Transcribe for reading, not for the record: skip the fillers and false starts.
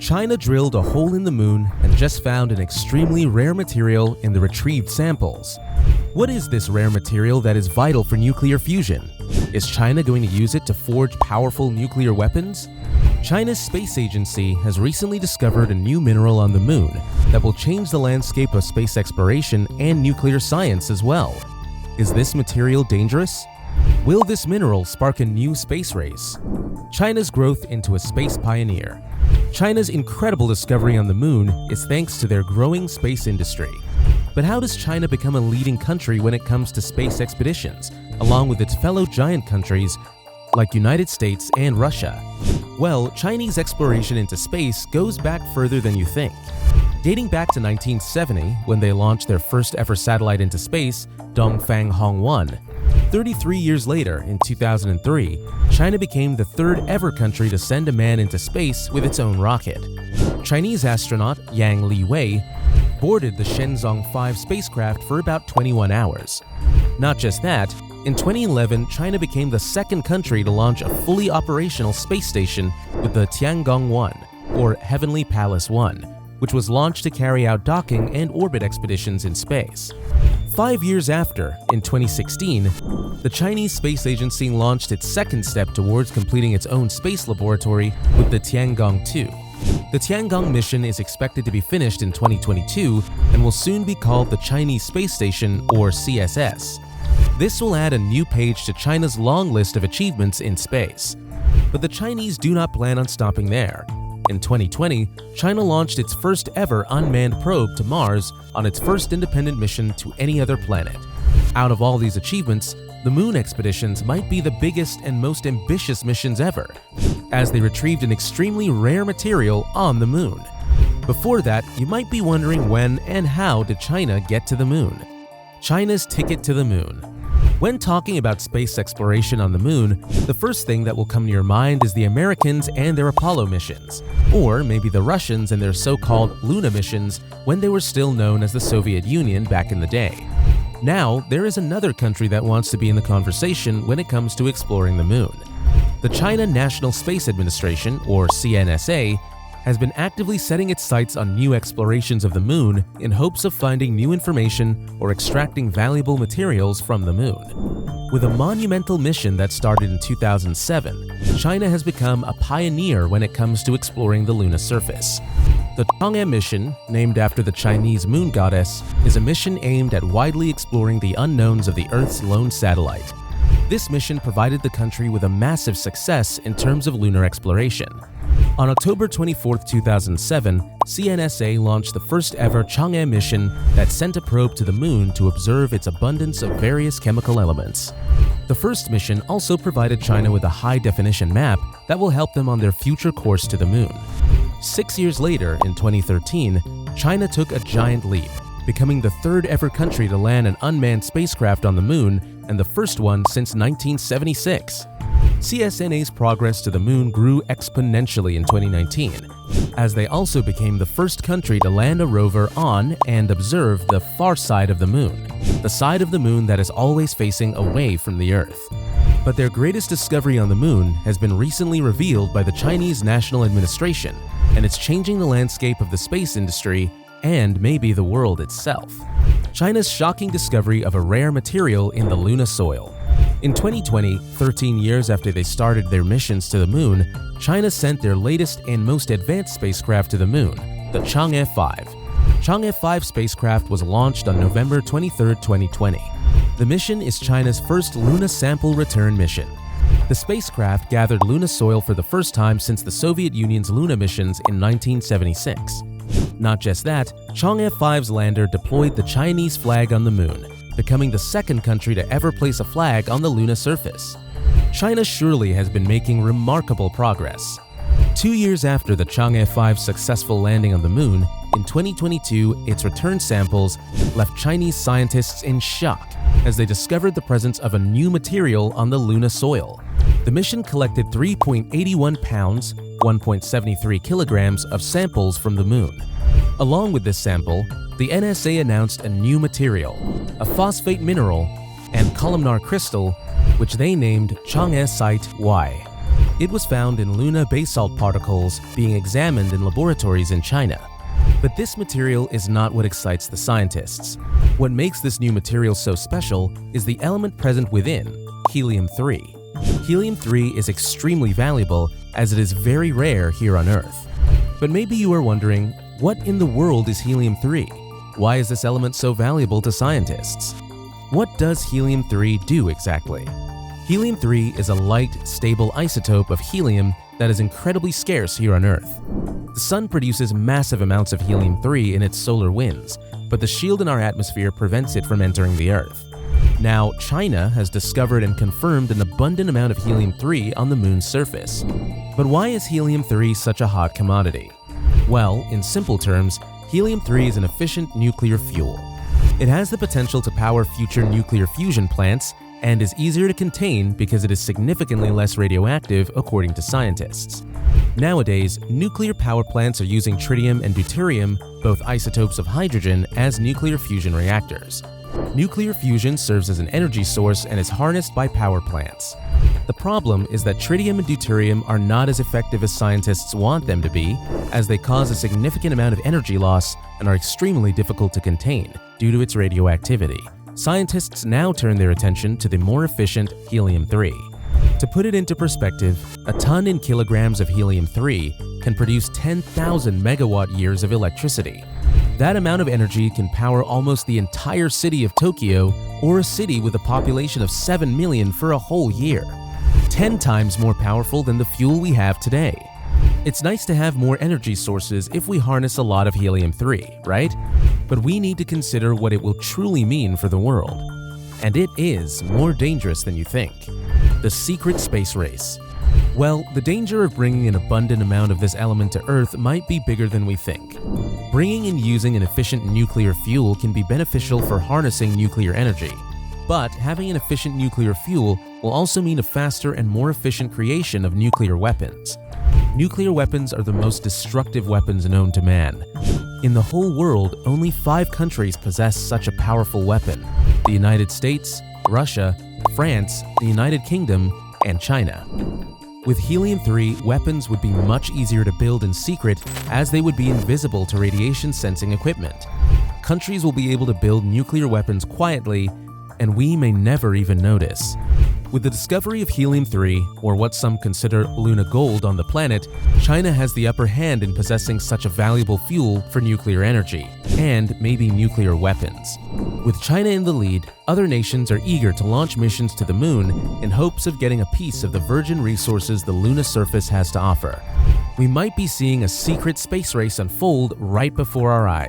China drilled a hole in the moon and just found an extremely rare material in the retrieved samples. What is this rare material that is vital for nuclear fusion? Is China going to use it to forge powerful nuclear weapons? China's space agency has recently discovered a new mineral on the moon that will change the landscape of space exploration and nuclear science as well. Is this material dangerous? Will this mineral spark a new space race? China's growth into a space pioneer. China's incredible discovery on the moon is thanks to their growing space industry. But how does China become a leading country when it comes to space expeditions, along with its fellow giant countries like United States and Russia? Well, Chinese exploration into space goes back further than you think. Dating back to 1970, when they launched their first ever satellite into space, Dongfang Hong-1. 33 years later, in 2003, China became the third ever country to send a man into space with its own rocket. Chinese astronaut Yang Liwei boarded the Shenzhou 5 spacecraft for about 21 hours. Not just that, in 2011, China became the second country to launch a fully operational space station with the Tiangong-1, or Heavenly Palace 1, which was launched to carry out docking and orbit expeditions in space. 5 years after, in 2016, the Chinese Space Agency launched its second step towards completing its own space laboratory with the Tiangong-2. The Tiangong mission is expected to be finished in 2022 and will soon be called the Chinese Space Station, or CSS. This will add a new page to China's long list of achievements in space. But the Chinese do not plan on stopping there. In 2020, China launched its first ever unmanned probe to Mars on its first independent mission to any other planet. Out of all these achievements, the moon expeditions might be the biggest and most ambitious missions ever, as they retrieved an extremely rare material on the moon. Before that, you might be wondering when and how did China get to the moon? China's ticket to the moon. When talking about space exploration on the moon, the first thing that will come to your mind is the Americans and their Apollo missions, or maybe the Russians and their so-called Luna missions when they were still known as the Soviet Union back in the day. Now, there is another country that wants to be in the conversation when it comes to exploring the moon. The China National Space Administration, or CNSA, has been actively setting its sights on new explorations of the moon in hopes of finding new information or extracting valuable materials from the moon. With a monumental mission that started in 2007, China has become a pioneer when it comes to exploring the lunar surface. The Chang'e mission, named after the Chinese moon goddess, is a mission aimed at widely exploring the unknowns of the Earth's lone satellite. This mission provided the country with a massive success in terms of lunar exploration. On October 24, 2007, CNSA launched the first ever Chang'e mission that sent a probe to the moon to observe its abundance of various chemical elements. The first mission also provided China with a high-definition map that will help them on their future course to the moon. 6 years later, in 2013, China took a giant leap, becoming the third ever country to land an unmanned spacecraft on the moon and the first one since 1976. CSNA's progress to the moon grew exponentially in 2019, as they also became the first country to land a rover on and observe the far side of the moon, the side of the moon that is always facing away from the Earth. But their greatest discovery on the moon has been recently revealed by the Chinese National Administration, and it's changing the landscape of the space industry and maybe the world itself. China's shocking discovery of a rare material in the lunar soil. In 2020, 13 years after they started their missions to the moon, China sent their latest and most advanced spacecraft to the moon, the Chang'e 5. Chang'e 5 spacecraft was launched on November 23, 2020. The mission is China's first lunar sample return mission. The spacecraft gathered lunar soil for the first time since the Soviet Union's Luna missions in 1976. Not just that, Chang'e 5's lander deployed the Chinese flag on the moon, becoming the second country to ever place a flag on the lunar surface. China surely has been making remarkable progress. 2 years after the Chang'e 5's successful landing on the moon, in 2022, its return samples left Chinese scientists in shock as they discovered the presence of a new material on the lunar soil. The mission collected 3.81 pounds, 1.73 kilograms of samples from the moon. Along with this sample, the NSA announced a new material, a phosphate mineral and columnar crystal, which they named Changesite-y. It was found in lunar basalt particles being examined in laboratories in China. But this material is not what excites the scientists. What makes this new material so special is the element present within, helium-3. Helium-3 is extremely valuable as it is very rare here on Earth. But maybe you are wondering, what in the world is helium-3? Why is this element so valuable to scientists? What does helium-3 do exactly? Helium-3 is a light, stable isotope of helium that is incredibly scarce here on Earth. The Sun produces massive amounts of helium-3 in its solar winds, but the shield in our atmosphere prevents it from entering the Earth. Now, China has discovered and confirmed an abundant amount of helium-3 on the Moon's surface. But why is helium-3 such a hot commodity? Well, in simple terms, helium-3 is an efficient nuclear fuel. It has the potential to power future nuclear fusion plants and is easier to contain because it is significantly less radioactive, according to scientists. Nowadays, nuclear power plants are using tritium and deuterium, both isotopes of hydrogen, as nuclear fusion reactors. Nuclear fusion serves as an energy source and is harnessed by power plants. The problem is that tritium and deuterium are not as effective as scientists want them to be, as they cause a significant amount of energy loss and are extremely difficult to contain due to its radioactivity. Scientists now turn their attention to the more efficient helium-3. To put it into perspective, a ton in kilograms of helium-3 can produce 10,000 megawatt-years of electricity. That amount of energy can power almost the entire city of Tokyo or a city with a population of 7 million for a whole year. 10 times more powerful than the fuel we have today. It's nice to have more energy sources if we harness a lot of helium-3, right? But we need to consider what it will truly mean for the world. And it is more dangerous than you think. The secret space race. Well, the danger of bringing an abundant amount of this element to Earth might be bigger than we think. Bringing and using an efficient nuclear fuel can be beneficial for harnessing nuclear energy. But having an efficient nuclear fuel will also mean a faster and more efficient creation of nuclear weapons. Nuclear weapons are the most destructive weapons known to man. In the whole world, only 5 countries possess such a powerful weapon: the United States, Russia, France, the United Kingdom, and China. With helium-3, weapons would be much easier to build in secret as they would be invisible to radiation-sensing equipment. Countries will be able to build nuclear weapons quietly, and we may never even notice. With the discovery of helium-3, or what some consider Luna gold on the planet, China has the upper hand in possessing such a valuable fuel for nuclear energy, and maybe nuclear weapons. With China in the lead, other nations are eager to launch missions to the Moon in hopes of getting a piece of the virgin resources the lunar surface has to offer. We might be seeing a secret space race unfold right before our eyes.